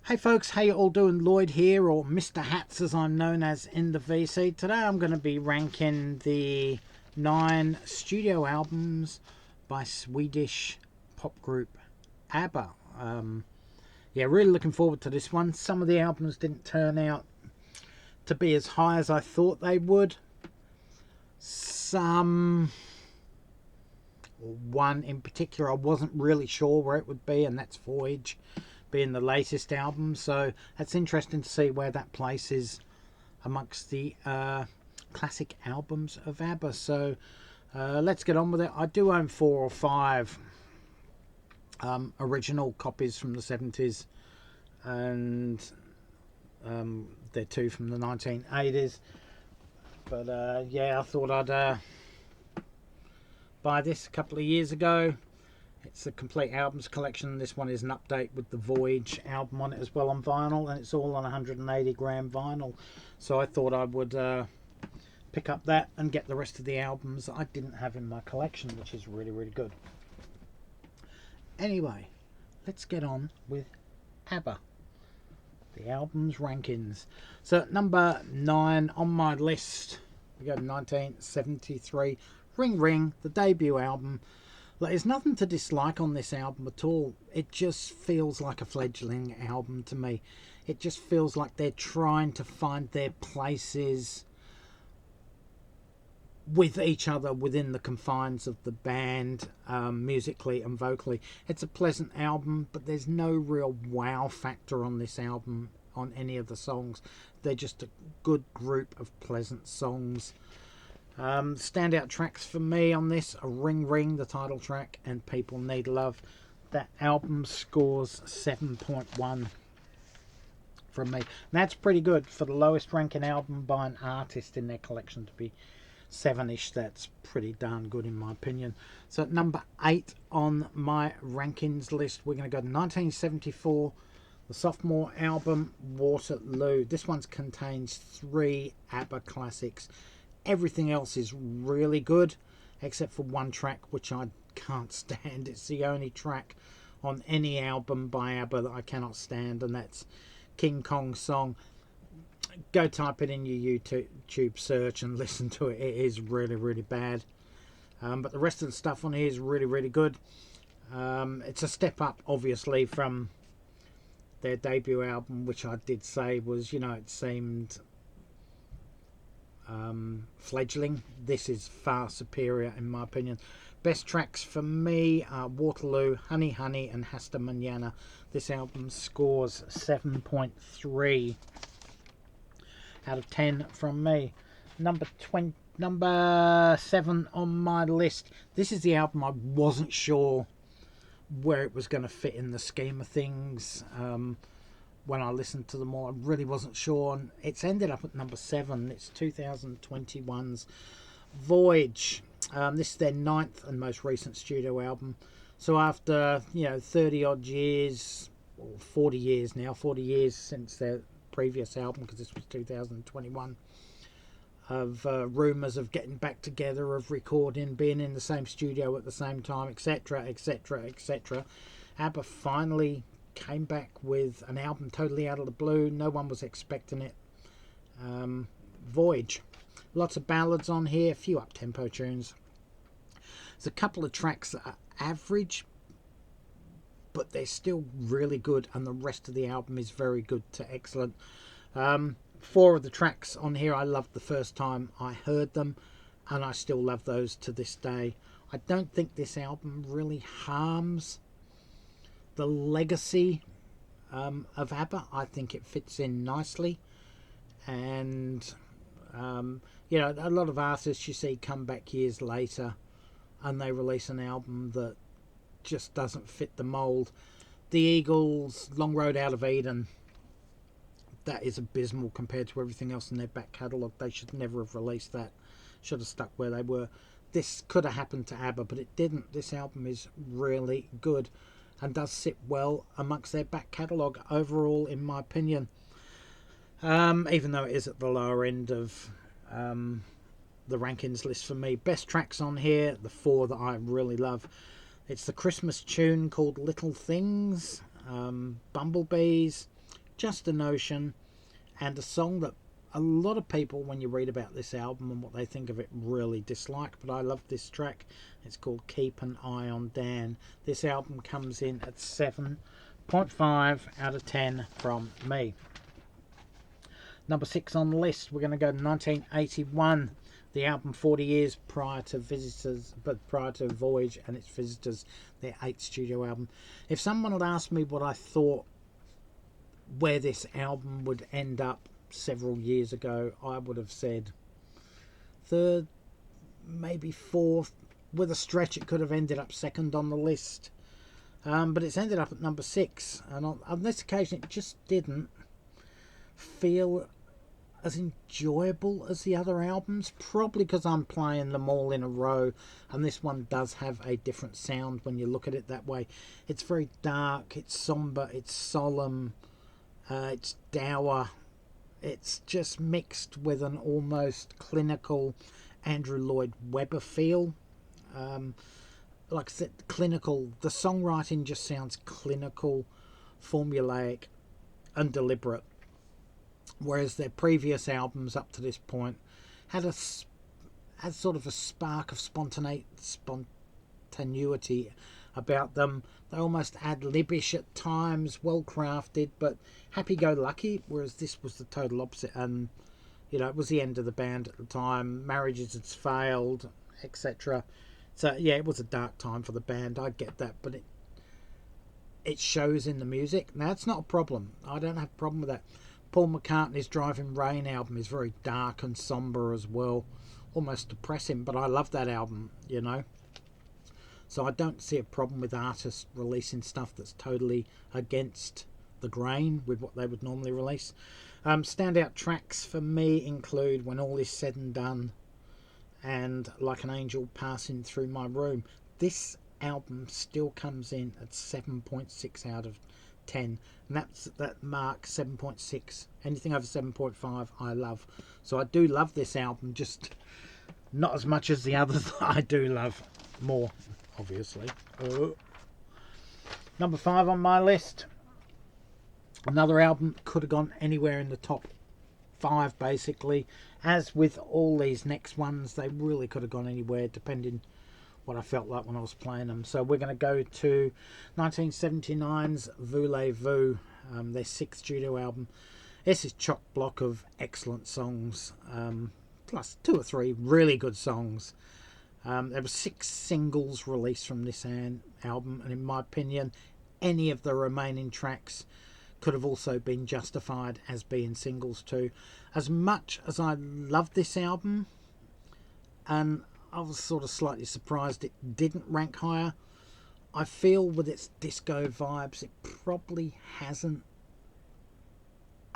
Hey folks, how you all doing? Lloyd here, or Mr. Hats as I'm known as in the VC. Today I'm going to be ranking the 9 studio albums by Swedish pop group ABBA. Yeah, really looking forward to this one. Some of the albums didn't turn out to be as high as I thought they would. One in particular I wasn't really sure where it would be, and that's Voyage, being the latest album. So that's interesting to see where that places amongst the classic albums of ABBA. So let's get on with it. I do own 4 or 5 original copies from the 70s, and they're 2 from the 1980s. But yeah, I thought I'd buy this a couple of years ago. It's a complete albums collection. This one is an update with the Voyage album on it as well on vinyl, and it's all on 180 gram vinyl. So I thought I would pick up that and get the rest of the albums that I didn't have in my collection, which is really, really good. Anyway, let's get on with ABBA, the albums rankings. So number 9 on my list, we go to 1973, Ring Ring, the debut album. There's nothing to dislike on this album at all. It just feels like a fledgling album to me. It just feels like they're trying to find their places with each other within the confines of the band, musically and vocally. It's a pleasant album, but there's no real wow factor on this album on any of the songs. They're just a good group of pleasant songs. Standout tracks for me on this are Ring Ring, the title track, and People Need Love. That album scores 7.1 from me. And that's pretty good for the lowest ranking album by an artist in their collection to be 7-ish. That's pretty darn good in my opinion. So at number 8 on my rankings list, we're going to go to 1974, the sophomore album, Waterloo. This one contains 3 ABBA classics. Everything else is really good, except for one track which I can't stand. It's the only track on any album by ABBA that I cannot stand, and that's King Kong Song. Go type it in your YouTube search and listen to it. It is really, really bad. But the rest of the stuff on here is really, really good. It's a step up, obviously, from their debut album, which I did say was, it seemed fledgling. This is far superior in my opinion. Best tracks for me are Waterloo, Honey Honey, and Hasta Mañana. This album scores 7.3 out of 10 from me. Number 7 on my list. This is the album I wasn't sure where it was going to fit in the scheme of things. When I listened to them all, I really wasn't sure, and it's ended up at number 7. It's 2021's Voyage. This is their 9th and most recent studio album. So after 30 odd years, or 40 years now, 40 years since their previous album, because this was 2021, of rumours of getting back together, of recording, being in the same studio at the same time, etc, etc, etc, ABBA finally came back with an album totally out of the blue. No one was expecting it. Voyage. Lots of ballads on here, a few up-tempo tunes. There's a couple of tracks that are average, but they're still really good, and the rest of the album is very good to excellent. 4 of the tracks on here I loved the first time I heard them, and I still love those to this day. I don't think this album really harms the legacy of ABBA. I think it fits in nicely, and a lot of artists you see come back years later and they release an album that just doesn't fit the mold. The Eagles' Long Road Out of Eden, that is abysmal compared to everything else in their back catalogue. They should never have released that. Should have stuck where they were. This could have happened to ABBA, but it didn't. This album is really good and does sit well amongst their back catalogue overall, in my opinion. Even though it is at the lower end of the rankings list for me. Best tracks on here, the 4 that I really love. It's the Christmas tune called Little Things, Bumblebees, Just a Notion, and a song that a lot of people, when you read about this album and what they think of it, really dislike, but I love this track. It's called Keep an Eye on Dan. This album comes in at 7.5 out of 10 from me. Number 6 on the list, we're going to go to 1981, the album 40 years prior to Visitors, but prior to Voyage and its Visitors, their 8th studio album. If someone had asked me what I thought where this album would end up several years ago, I would have said third, maybe fourth. With a stretch, it could have ended up second on the list. But it's ended up at number 6. And on this occasion, it just didn't feel as enjoyable as the other albums. Probably because I'm playing them all in a row. And this one does have a different sound when you look at it that way. It's very dark, it's somber, it's solemn, it's dour. It's just mixed with an almost clinical Andrew Lloyd Webber feel. Like I said, clinical. The songwriting just sounds clinical, formulaic, and deliberate. Whereas their previous albums up to this point had sort of a spark of spontaneity about them. They almost ad-libish at times, well crafted, but happy-go-lucky, whereas this was the total opposite. And it was the end of the band at the time, marriages had failed, etc. So yeah, it was a dark time for the band, I get that, but it shows in the music. Now, it's not a problem, I don't have a problem with that. Paul McCartney's Driving Rain album is very dark and somber as well, almost depressing, but I love that album, So I don't see a problem with artists releasing stuff that's totally against the grain with what they would normally release. Standout tracks for me include When All Is Said and Done and Like an Angel Passing Through My Room. This album still comes in at 7.6 out of 10, and that mark 7.6. Anything over 7.5 I love. So I do love this album, just not as much as the others that I do love more, obviously. Number 5 on my list, another album could have gone anywhere in the top 5 basically. As with all these next ones, they really could have gone anywhere depending what I felt like when I was playing them. So we're going to go to 1979's Voulez-Vous, their 6th studio album. This is chock-block of excellent songs, plus 2 or 3 really good songs. There were 6 singles released from this album, and in my opinion, any of the remaining tracks could have also been justified as being singles too. As much as I loved this album, and I was sort of slightly surprised it didn't rank higher, I feel with its disco vibes, it probably hasn't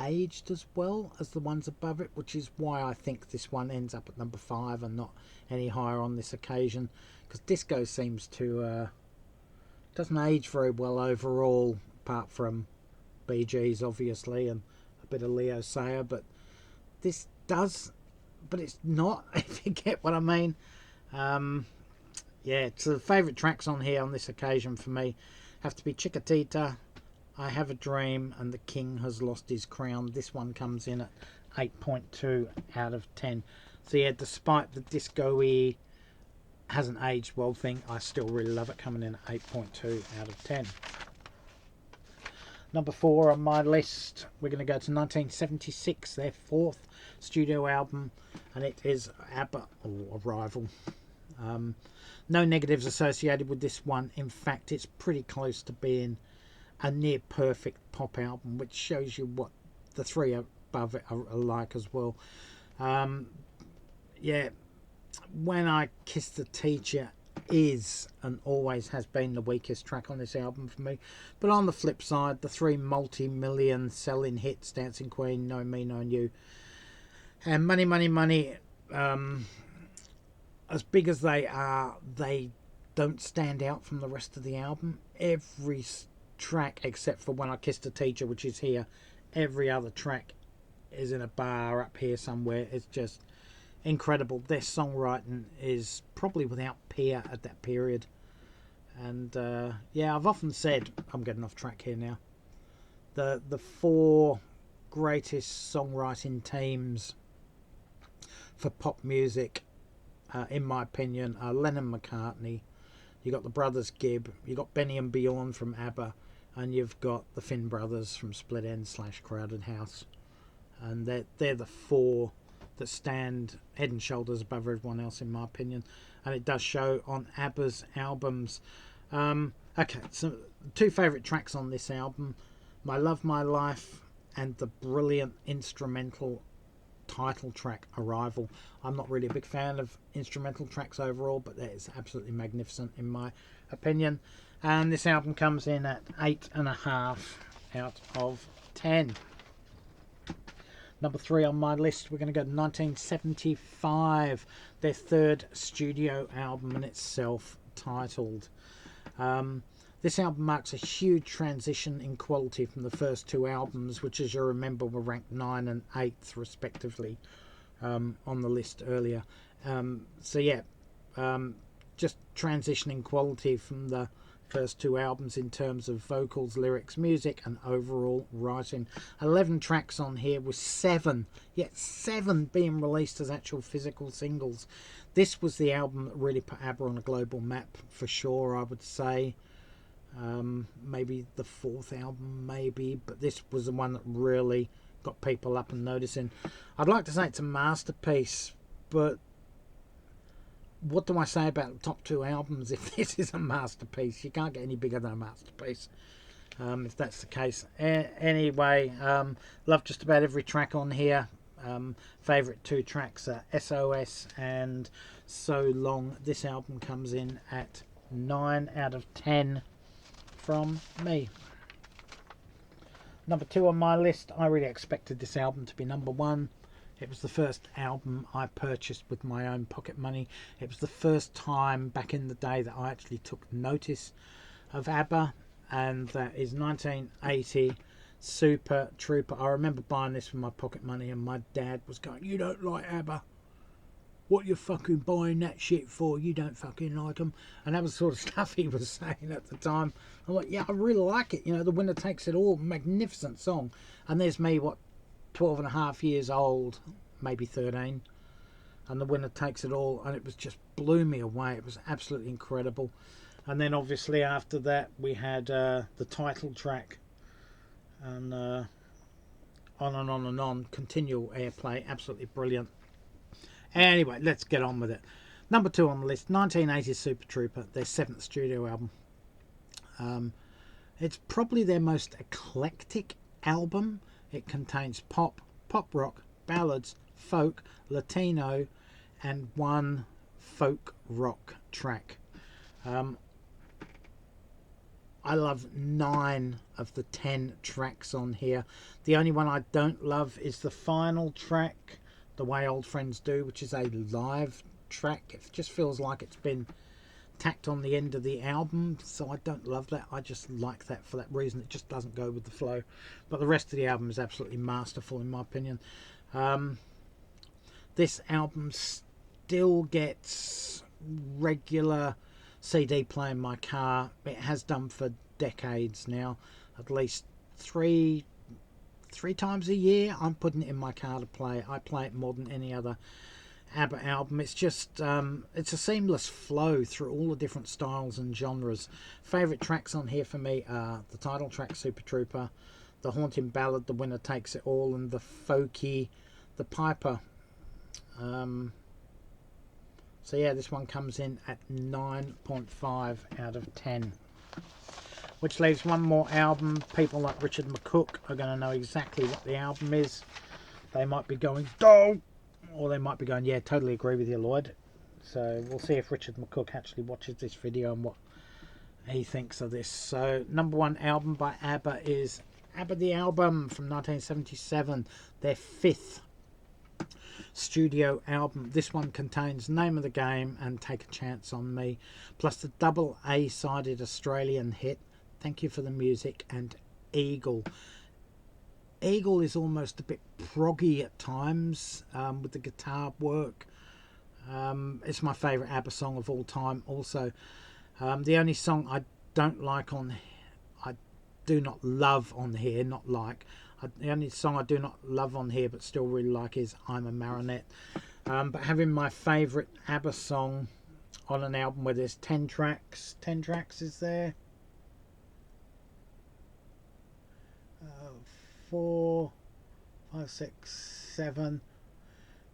aged as well as the ones above it, which is why I think this one ends up at number 5 and not any higher on this occasion, because disco seems to doesn't age very well overall, apart from Bee Gees obviously and a bit of Leo Sayer, but this does, but it's not, if you get what I mean. Yeah, so the favourite tracks on here on this occasion for me have to be Chiquitita, I Have a Dream, and The King Has Lost His Crown. This one comes in at 8.2 out of 10. So yeah, despite the disco-y hasn't aged well thing, I still really love it, coming in at 8.2 out of 10. Number 4 on my list, we're going to go to 1976, their 4th studio album, and it is ABBA, or Arrival. No negatives associated with this one. In fact, it's pretty close to being a near perfect pop album, which shows you what the 3 above it are like as well. Yeah, When I Kissed the Teacher is and always has been the weakest track on this album for me, but on the flip side, the 3 multi-million selling hits, Dancing Queen, Know Me, Knowing You, and Money, Money, Money, as big as they are, they don't stand out from the rest of the album. Every track except for When I Kissed a Teacher, which is here, every other track is in a bar up here somewhere. It's just incredible. Their songwriting is probably without peer at that period. And yeah, I've often said, I'm getting off track here now, the four greatest songwriting teams for pop music, in my opinion, are Lennon, McCartney. You got the brothers Gibb. You got Benny and Bjorn from ABBA, and you've got the Finn brothers from Split Enz / Crowded House, and they're the four that stand head and shoulders above everyone else, in my opinion. And it does show on ABBA's albums. Okay, so two favourite tracks on this album: My Love, My Life, and the brilliant instrumental title track, Arrival. I'm not really a big fan of instrumental tracks overall, but that is absolutely magnificent in my opinion. And this album comes in at 8.5 out of 10. Number 3 on my list, we're going to go to 1975, their third studio album, and it's self-titled. This album marks a huge transition in quality from the first two albums, which, as you remember, were ranked 9th and 8th respectively on the list earlier. Just transitioning quality from the first two albums in terms of vocals, lyrics, music, and overall writing. 11 tracks on here, with 7 being released as actual physical singles. This was the album that really put ABBA on a global map, for sure, I would say. Maybe the fourth album, but this was the one that really got people up and noticing. I'd like to say it's a masterpiece, but what do I say about the top two albums if this is a masterpiece? You can't get any bigger than a masterpiece, if that's the case. Anyway, love just about every track on here. Favourite two tracks are SOS and So Long. This album comes in at 9 out of 10 from me. Number 2 on my list, I really expected this album to be number 1. It was the first album I purchased with my own pocket money. It was the first time back in the day that I actually took notice of ABBA, and that is 1980 Super Trooper. I remember buying this with my pocket money, and my dad was going, "You don't like ABBA? What you fucking buying that shit for? You don't fucking like them." And that was the sort of stuff he was saying at the time. I'm like, yeah, I really like it. You know, The Winner Takes It All, magnificent song. And there's me, 12 and a half years old, maybe 13, and The Winner Takes It All, and it was just blew me away. It was absolutely incredible. And then obviously after that we had the title track, and on and on and on, continual airplay, absolutely brilliant. Anyway, let's get on with it. Number 2 on the list, 1980's Super Trooper, their 7th studio album. It's probably their most eclectic album. It contains pop rock, ballads, folk, Latino, and one folk rock track. I love 9 of the 10 tracks on here. The only one I don't love is the final track, The Way Old Friends Do, which is a live track. It just feels like it's been tacked on the end of the album, so I don't love that. I just like that for that reason. It just doesn't go with the flow, but the rest of the album is absolutely masterful in my opinion. This album still gets regular CD play in my car. It has done for decades now. At least three times a year I'm putting it in my car to play. I play it more than any other ABBA album. It's just it's a seamless flow through all the different styles and genres. Favourite tracks on here for me are the title track, Super Trooper, the haunting ballad, The Winner Takes It All, and the folky, The Piper. So yeah, this one comes in at 9.5 out of 10. Which leaves one more album. People like Richard McCook are going to know exactly what the album is. They might be going, "Don't!" Or they might be going, "Yeah, totally agree with you, Lloyd." So we'll see if Richard McCook actually watches this video and what he thinks of this. So number 1 album by ABBA is ABBA the Album from 1977, their 5th studio album. This one contains Name of the Game and Take a Chance on Me, plus the double A-sided Australian hit Thank You for the Music and Eagle. Eagle is almost a bit proggy at times with the guitar work. It's my favourite ABBA song of all time also. The only song I don't like on do not love on here, not like. The only song I do not love on here but still really like is I'm a Marionette. But having my favourite ABBA song on an album where there's 10 tracks. 10 tracks is there? 4, 5, 6, 7.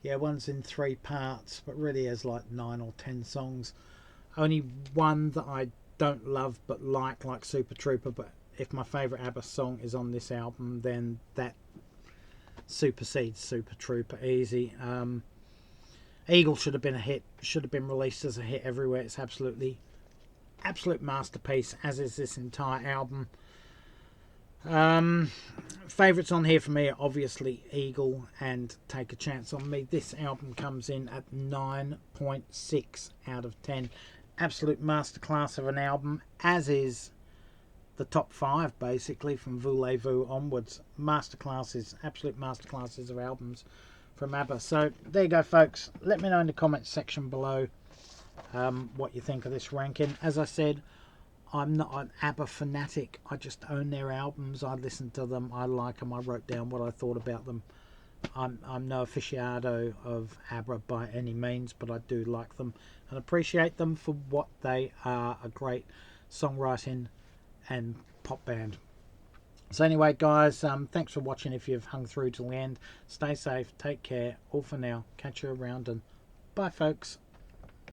Yeah, one's in 3 parts, but really has like 9 or 10 songs. Only one that I don't love but like Super Trooper, but if my favourite ABBA song is on this album, then that supersedes Super Trooper easy. Eagle should have been a hit, should have been released as a hit everywhere. It's absolute masterpiece, as is this entire album. Favourites on here for me are obviously Eagle and Take a Chance on Me. This album comes in at 9.6 out of 10. Absolute masterclass of an album, as is the top 5 basically from Voulez-Vous onwards. Masterclasses, absolute masterclasses of albums from ABBA. So there you go, folks. Let me know in the comments section below what you think of this ranking. As I said, I'm not an ABBA fanatic. I just own their albums. I listen to them. I like them. I wrote down what I thought about them. I'm no aficionado of ABBA by any means, but I do like them and appreciate them for what they are, a great songwriting and pop band. So anyway, guys, thanks for watching. If you've hung through till the end, stay safe, take care. All for now. Catch you around, and bye, folks.